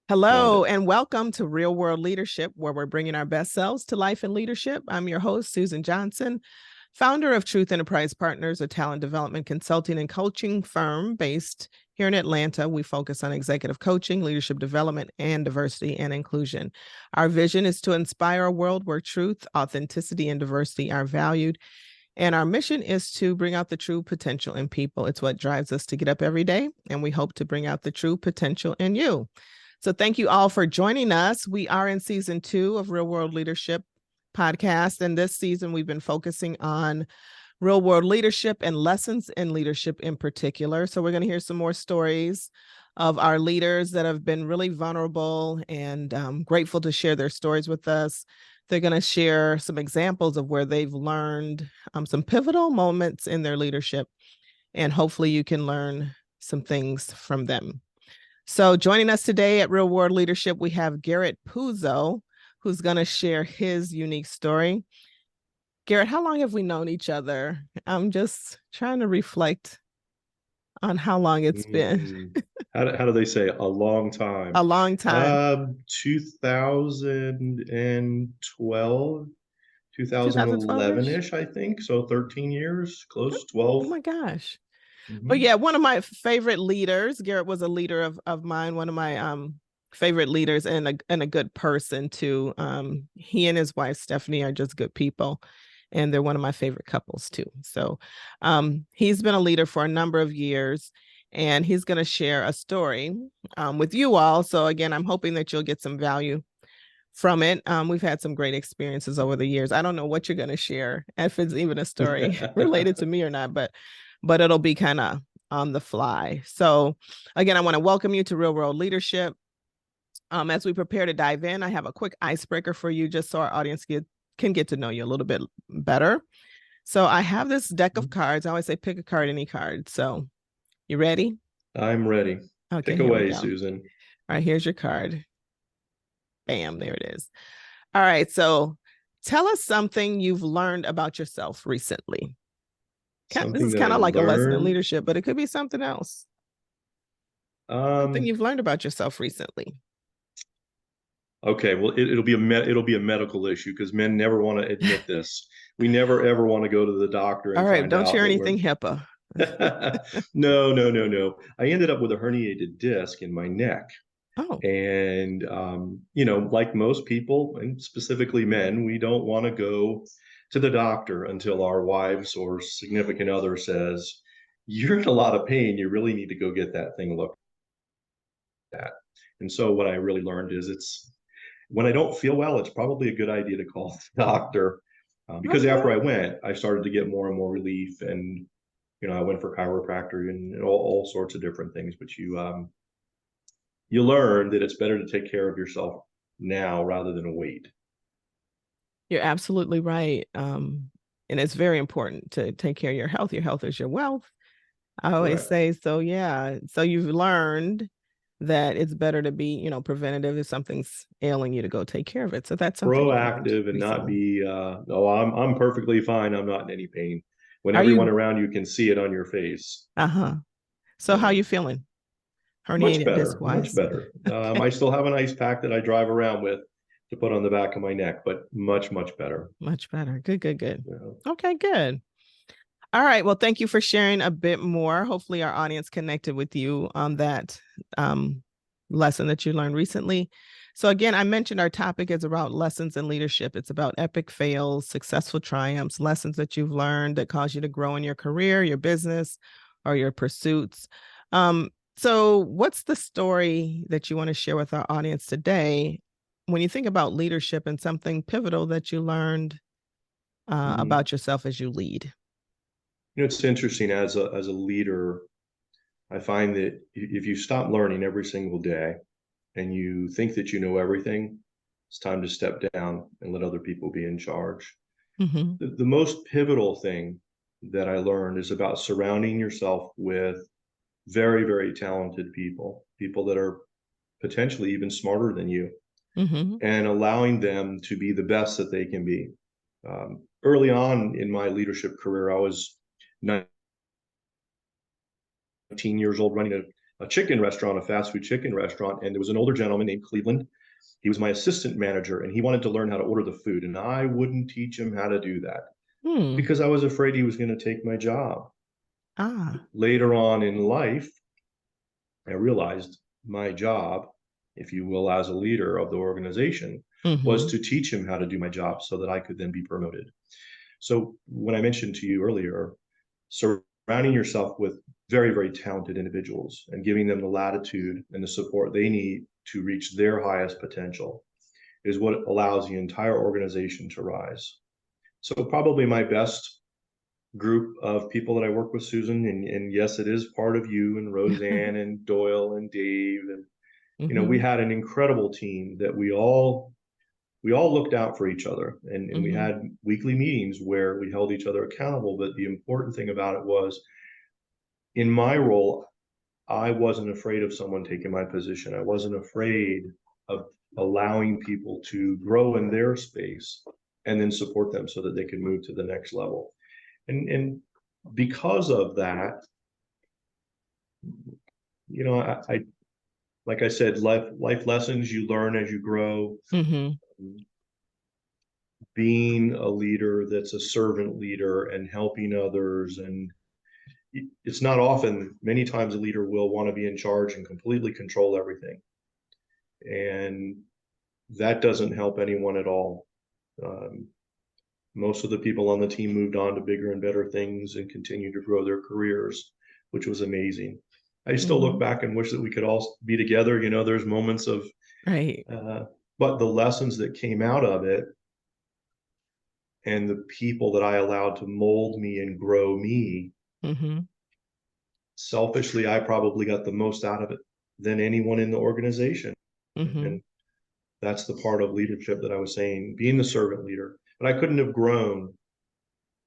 Hello, and welcome to Real World Leadership, where we're bringing our best selves to life and leadership. I'm your host, Susan Johnson, founder of Truth Enterprise Partners, a talent development consulting and coaching firm based here in Atlanta. We focus on executive coaching, leadership development, and diversity and inclusion. Our vision is to inspire a world where truth, authenticity, and diversity are valued. And our mission is to bring out the true potential in people. It's what drives us to get up every day, and we hope to bring out the true potential in you. So thank you all for joining us. We are in season 2 of Real World Leadership podcast. And this season, we've been focusing on real world leadership and lessons in leadership in particular. So we're going to hear some more stories of our leaders that have been really vulnerable and grateful to share their stories with us. They're going to share some examples of where they've learned some pivotal moments in their leadership. And hopefully you can learn some things from them. So joining us today at Real World Leadership, we have Garrett Puzzo, who's going to share his unique story. Garrett, how long have we known each other? I'm just trying to reflect on how long it's been. How do they say a long time? A long time. 2012, 2011-ish, I think. So 13 years, close, 12. Oh my gosh. But yeah, one of my favorite leaders, Garrett was a leader of mine, one of my favorite leaders and a good person too. He and his wife, Stephanie, are just good people. And they're one of my favorite couples too. So he's been a leader for a number of years, and he's going to share a story with you all. So again, I'm hoping that you'll get some value from it. We've had some great experiences over the years. I don't know what you're going to share, if it's even a story related to me or not, but it'll be kind of on the fly. So again, I want to welcome you to Real World Leadership. As we prepare to dive in, I have a quick icebreaker for you, just so our audience can get to know you a little bit better. So I have this deck of cards. I always say pick a card, any card. So you ready? I'm ready. Okay, pick away, Susan. All right, here's your card. Bam, there it is. All right, so tell us something you've learned about yourself recently. This is kind of like a lesson in leadership, but it could be something else. Something you've learned about yourself recently. Okay, well, it'll be a medical issue because men never want to admit this. We never ever want to go to the doctor. All right, don't share anything HIPAA. No. I ended up with a herniated disc in my neck. Oh. And like most people, and specifically men, we don't want to go to the doctor until our wives or significant other says, you're in a lot of pain, you really need to go get that thing looked at. And so what I really learned is when I don't feel well, it's probably a good idea to call the doctor, because after I went, I started to get more and more relief. And I went for chiropractor and all sorts of different things. But you learn that it's better to take care of yourself now rather than wait. You're absolutely right. And it's very important to take care of your health. Your health is your wealth. I always say, so yeah. So you've learned that it's better to be, preventative if something's ailing you, to go take care of it. So that's proactive and not be, I'm perfectly fine. I'm not in any pain. When everyone around you can see it on your face. So how are you feeling? Much better. I still have an ice pack that I drive around with to put on the back of my neck, but much better. Much better. Good. Yeah. Okay, good. All right. Well, thank you for sharing a bit more. Hopefully our audience connected with you on that lesson that you learned recently. So again, I mentioned our topic is about lessons in leadership. It's about epic fails, successful triumphs, lessons that you've learned that cause you to grow in your career, your business, or your pursuits. So what's the story that you want to share with our audience today when you think about leadership and something pivotal that you learned about yourself as you lead? It's interesting as a leader. I find that if you stop learning every single day and you think that you know everything, it's time to step down and let other people be in charge. The most pivotal thing that I learned is about surrounding yourself with very, very talented people that are potentially even smarter than you. and allowing them to be the best that they can be. Early on in my leadership career, I was 19 years old running a chicken restaurant, a fast food chicken restaurant. And there was an older gentleman named Cleveland. He was my assistant manager, and he wanted to learn how to order the food. And I wouldn't teach him how to do that because I was afraid he was going to take my job. Later on in life, I realized my job, if you will, as a leader of the organization, was to teach him how to do my job so that I could then be promoted. So when I mentioned to you earlier, surrounding yourself with very, very talented individuals and giving them the latitude and the support they need to reach their highest potential is what allows the entire organization to rise. So probably my best group of people that I work with, Susan, and yes, it is part of you and Roseanne and Doyle and Dave. And, you know, we had an incredible team that we all looked out for each other, and we had weekly meetings where we held each other accountable. But the important thing about it was, in my role, I wasn't afraid of someone taking my position. I wasn't afraid of allowing people to grow in their space and then support them so that they could move to the next level. And because of that, you know, I like I said, life lessons you learn as you grow. Being a leader that's a servant leader and helping others, and it's not often, many times a leader will want to be in charge and completely control everything, and that doesn't help anyone at all. Most of the people on the team moved on to bigger and better things and continued to grow their careers, which was amazing. I still look back and wish that we could all be together. You know, there's moments of but the lessons that came out of it and the people that I allowed to mold me and grow me, selfishly, I probably got the most out of it than anyone in the organization. And that's the part of leadership that I was saying, being the servant leader. But I couldn't have grown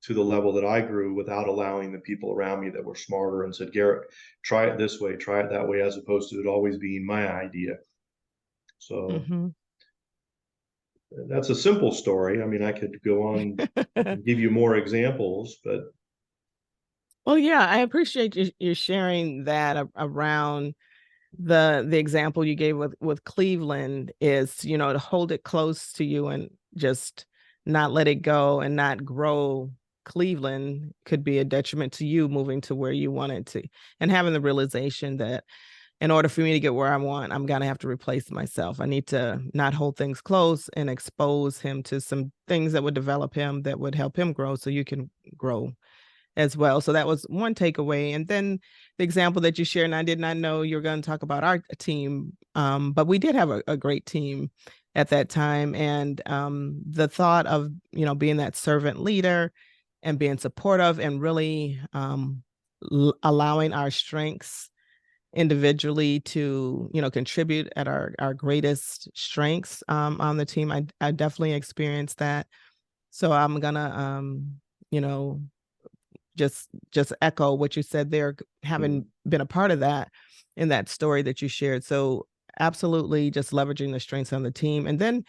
to the level that I grew without allowing the people around me that were smarter and said, Garrett, try it this way, try it that way, as opposed to it always being my idea. So that's a simple story. I mean, I could go on and give you more examples, but. Well, yeah, I appreciate you sharing that around the example you gave with Cleveland is, you know, to hold it close to you and just not let it go and not grow. Cleveland could be a detriment to you moving to where you wanted to, and having the realization that in order for me to get where I want, I'm going to have to replace myself. I need to not hold things close and expose him to some things that would develop him, that would help him grow so you can grow as well. So that was one takeaway. And then the example that you shared, and I did not know you were going to talk about our team, but we did have a great team at that time. And the thought of, you know, being that servant leader and being supportive and really allowing our strengths individually to, you know, contribute at our greatest strengths on the team. I definitely experienced that. So I'm gonna, you know, just echo what you said there, having been a part of that in that story that you shared. So absolutely just leveraging the strengths on the team. And then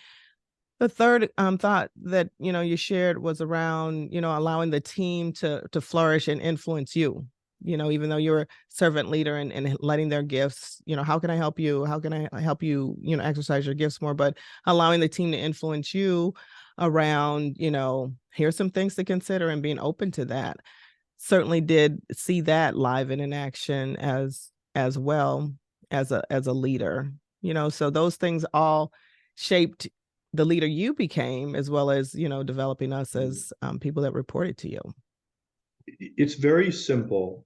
the third thought that, you know, you shared was around, you know, allowing the team to flourish and influence you. You know, even though you're a servant leader and letting their gifts, you know, how can I help you? How can I help you, you know, exercise your gifts more? But allowing the team to influence you around, you know, here's some things to consider, and being open to that. Certainly did see that live and in action as well as a leader, you know. So those things all shaped the leader you became, as well as, you know, developing us as people that reported to you. It's very simple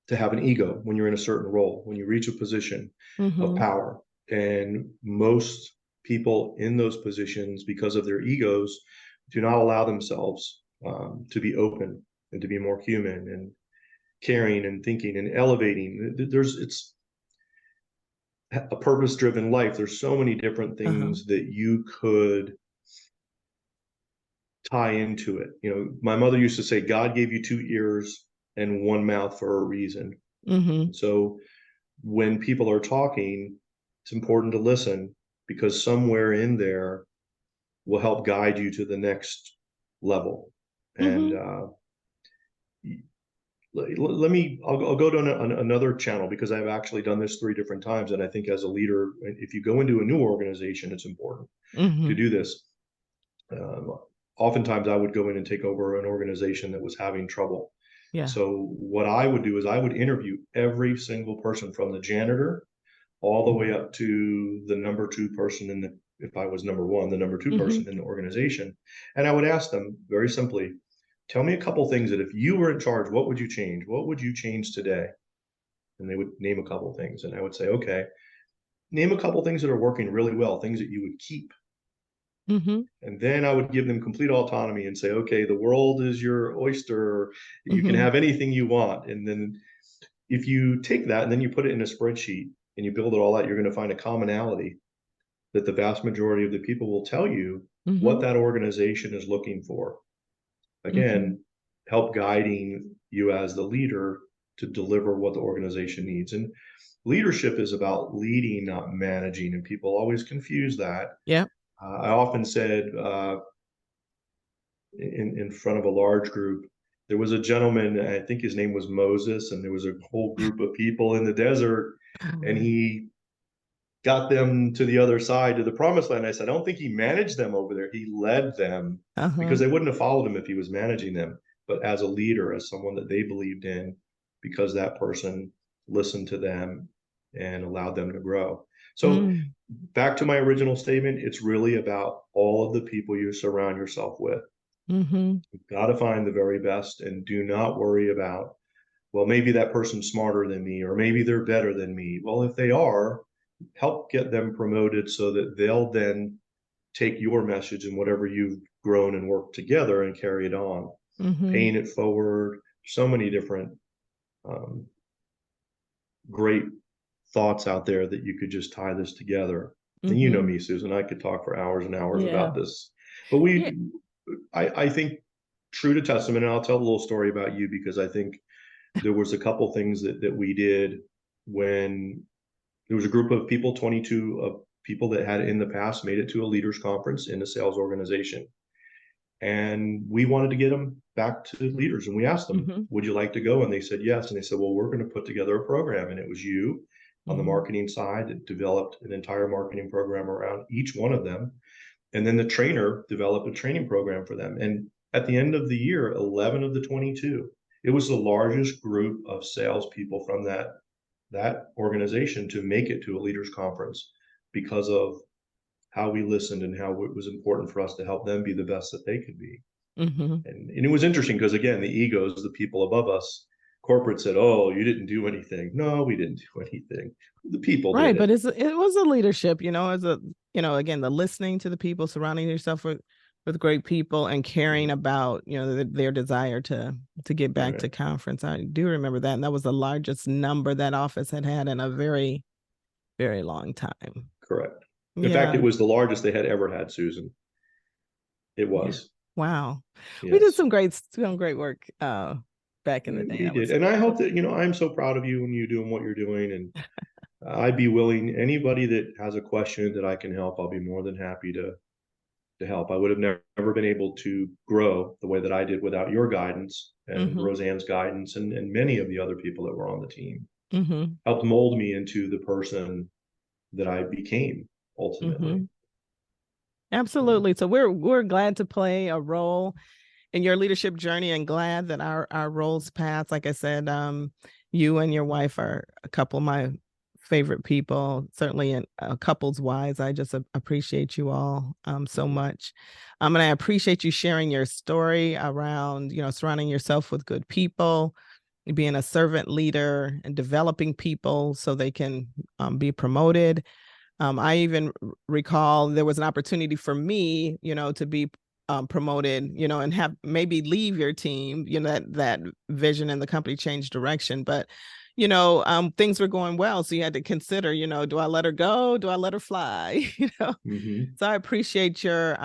to have an ego when you're in a certain role, when you reach a position of power. And most people in those positions, because of their egos, do not allow themselves to be open and to be more human and caring and thinking and elevating. It's a purpose-driven life. There's so many different things that you could tie into it. You know, my mother used to say, God gave you two ears and one mouth for a reason. So when people are talking, it's important to listen, because somewhere in there will help guide you to the next level. And I'll go to another channel, because I've actually done this 3 different times. And I think as a leader, if you go into a new organization, it's important to do this. Oftentimes I would go in and take over an organization that was having trouble. Yeah. So what I would do is I would interview every single person, from the janitor all the way up to the number 2 person in the, if I was number 1, the number 2 person in the organization. And I would ask them very simply, tell me a couple things that if you were in charge, what would you change? What would you change today? And they would name a couple things. And I would say, okay, name a couple things that are working really well, things that you would keep. And then I would give them complete autonomy and say, okay, the world is your oyster. You can have anything you want. And then if you take that and then you put it in a spreadsheet and you build it all out, you're going to find a commonality that the vast majority of the people will tell you what that organization is looking for. Again, help guiding you as the leader to deliver what the organization needs. And leadership is about leading, not managing. And people always confuse that. Yeah. I often said in front of a large group, there was a gentleman, I think his name was Moses, and there was a whole group of people in the desert, and he got them to the other side, to the promised land. I said, I don't think he managed them over there. He led them, because they wouldn't have followed him if he was managing them. But as a leader, as someone that they believed in, because that person listened to them and allowed them to grow. So back to my original statement, it's really about all of the people you surround yourself with. You've got to find the very best, and do not worry about, well, maybe that person's smarter than me, or maybe they're better than me. Well, if they are, help get them promoted so that they'll then take your message and whatever you've grown and worked together and carry it on, paying it forward. So many different great thoughts out there that you could just tie this together. And you know me, Susan, I could talk for hours and hours about this. But I think, true to testament, and I'll tell a little story about you, because I think there was a couple things that we did when there was a group of people, 22 of people that had in the past made it to a leaders conference in a sales organization. And we wanted to get them back to leaders. And we asked them, would you like to go? And they said yes. And they said, well, we're going to put together a program. And it was you on the marketing side that developed an entire marketing program around each one of them. And then the trainer developed a training program for them. And at the end of the year, 11 of the 22, it was the largest group of salespeople from that organization to make it to a leaders conference, because of how we listened and how it was important for us to help them be the best that they could be. And it was interesting, because again, the egos, the people above us, corporate said, oh, you didn't do anything. No, we didn't do anything. The people did it. But it was a leadership, as a, again, the listening to the people, surrounding yourself with great people, and caring about, their desire to get back to conference. I do remember that. And that was the largest number that office had in a very, very long time. Correct. In fact, it was the largest they had ever had, Susan. It was. Wow. Yes. We did some great work back in the day. We did. And I hope that, I'm so proud of you and you doing what you're doing. And I'd be willing, anybody that has a question that I can help, I'll be more than happy to help. I would have never been able to grow the way that I did without your guidance and Roseanne's guidance, and many of the other people that were on the team. Helped mold me into the person that I became ultimately. Absolutely. So we're glad to play a role in your leadership journey, and glad that our roles pass. Like I said, you and your wife are a couple of my favorite people, certainly in couples wise. I just appreciate you all so much. And I appreciate you sharing your story around, surrounding yourself with good people, being a servant leader, and developing people so they can be promoted. I even recall there was an opportunity for me, to be promoted, and have maybe leave your team, that vision and the company changed direction. But, things were going well. So you had to consider, do I let her go? Do I let her fly? So I appreciate your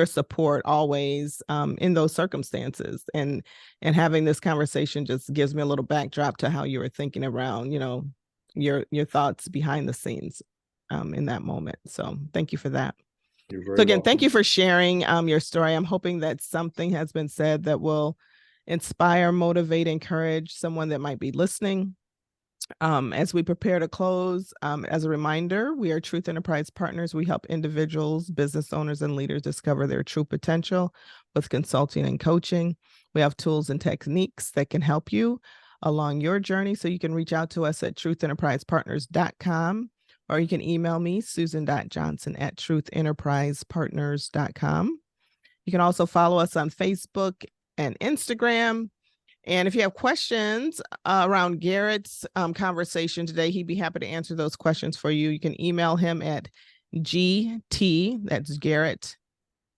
support always in those circumstances, and having this conversation just gives me a little backdrop to how you were thinking around, your thoughts behind the scenes. in that moment. So thank you for that. You're very So again, welcome. thank you for sharing your story. I'm hoping that something has been said that will inspire, motivate, encourage someone that might be listening. As we prepare to close, as a reminder, we are Truth Enterprise Partners. We help individuals, business owners, and leaders discover their true potential with consulting and coaching. We have tools and techniques that can help you along your journey. So you can reach out to us at truthenterprisepartners.com, or you can email me, susan.johnson@truthenterprisepartners.com. You can also follow us on Facebook and Instagram. And if you have questions around Garrett's conversation today, he'd be happy to answer those questions for you. You can email him at GT, that's Garrett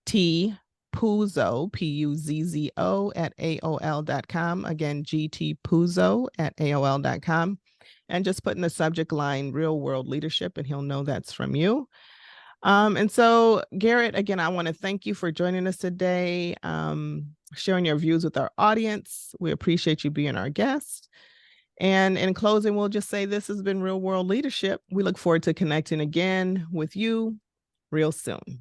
T. Puzzo, Puzzo, at AOL.com. Again, GT Puzzo at AOL.com. And just put in the subject line Real World Leadership, and he'll know that's from you. And so, Garrett, again, I want to thank you for joining us today, sharing your views with our audience. We appreciate you being our guest. And in closing, we'll just say this has been Real World Leadership. We look forward to connecting again with you real soon.